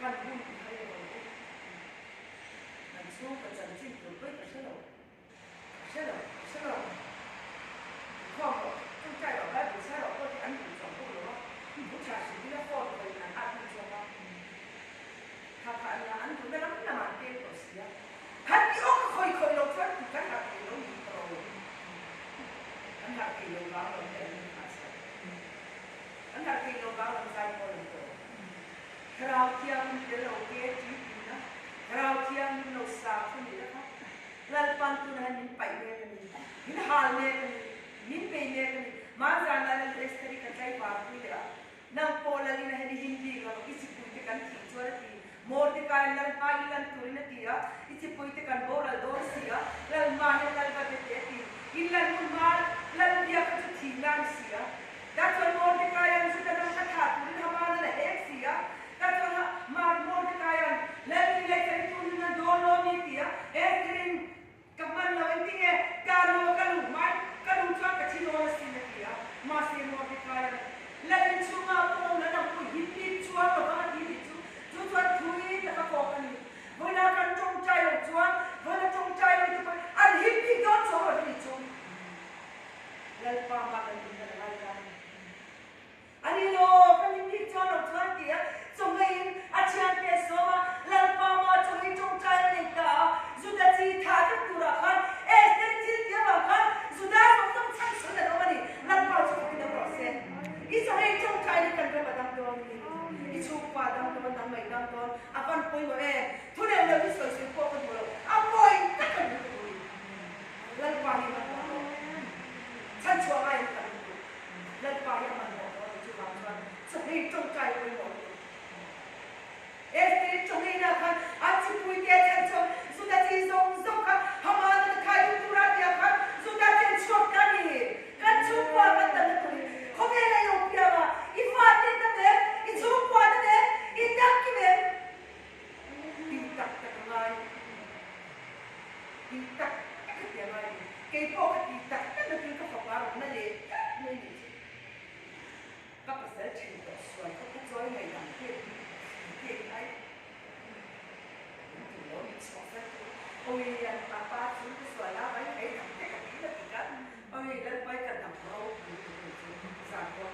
kan bun hai lo nan su ka chan chin tu pui ka shelo không trong trai bảo ba buổi sáng có thể ăn đủ chọn không được bút trà chỉ biết là phô rồi ăn ăn đủ chọn không thà phải là ăn đủ lắm là mà kia có gì á hắn đi ốc khơi lâu thoát thì các hạt kỳ lâu gì rồi hắn hạt kỳ lâu báo làm gì mà sao hắn hạt kỳ lâu báo làm sao có được rồi khao thiang để lâu kia chỉ na khao thiang lâu xa không đi đâu lần pan tu na nhìn phải nghe cái gì nhìn hal nghe cái gì nhìn bề nghe cái gì mà ra là dress cái cái trái bạc đi đó nang pola ni na hindi ka isi puite kan thi chora ti mor te kan lang pa ilan turin na ti a isi puite kan boral do sia lal ma ne lal ba te ti ilan mun mal lal dia ka thi lang sia that's why mor te kan su ta ka tha turin hamana na ek sia that's why mor te kan lal ni le ka turin na do lo ni ti a ekrin kaman lo ti e ka lo ka lu ma ka lu cha ka thi lo sia ti a ma se mor te kan lần chung ngao là nằm của hít đi chua và các hít đi chú chuột thui là các cô cái này với là con trong trai là chuột với là trong trai là chuột ăn hít đi đó chua và đi chung lần qua ba lần đi là lại ra anh đi lo con hít đi chua là chuột kia trong ngày anh chàng kia số mà lần qua mà trong ngày trong trai này cả dù đã chỉ thả cái tu ra khăn cái chỉ kia vào khăn dù đã không tâm sáng sớm là đâu mà đi lần qua trong cái đó rồi isa ay trong trai đi cần phải bắt đầu đón đi chụp qua đón đón mấy đón đón apan poi mo thu này là cái sự cố cái bộ apoi tất cả những cái lần qua đi mà chân chua ai cũng lần qua đi mà nó chụp vào cho sau này trong trai poi mo cái trong này là kan anh chụp poi cái chân chua sudah chỉ giống cả hama nó khai được tu ra dia kan sudah chân chua cái gì kan chụp qua cái tận tu không nghe là yêu kia mà ít phát đi tập đấy ít chụp qua tập đấy ít đăng ký về ít tập lại ít tập cái gì lại cái bộ cái ít tập cái nó cứ có vào nó để này các bạn sẽ chịu được rồi các cái dối này làm kia ấy nó bị sọt đấy ôi anh ba chú cái sợi lá ấy cái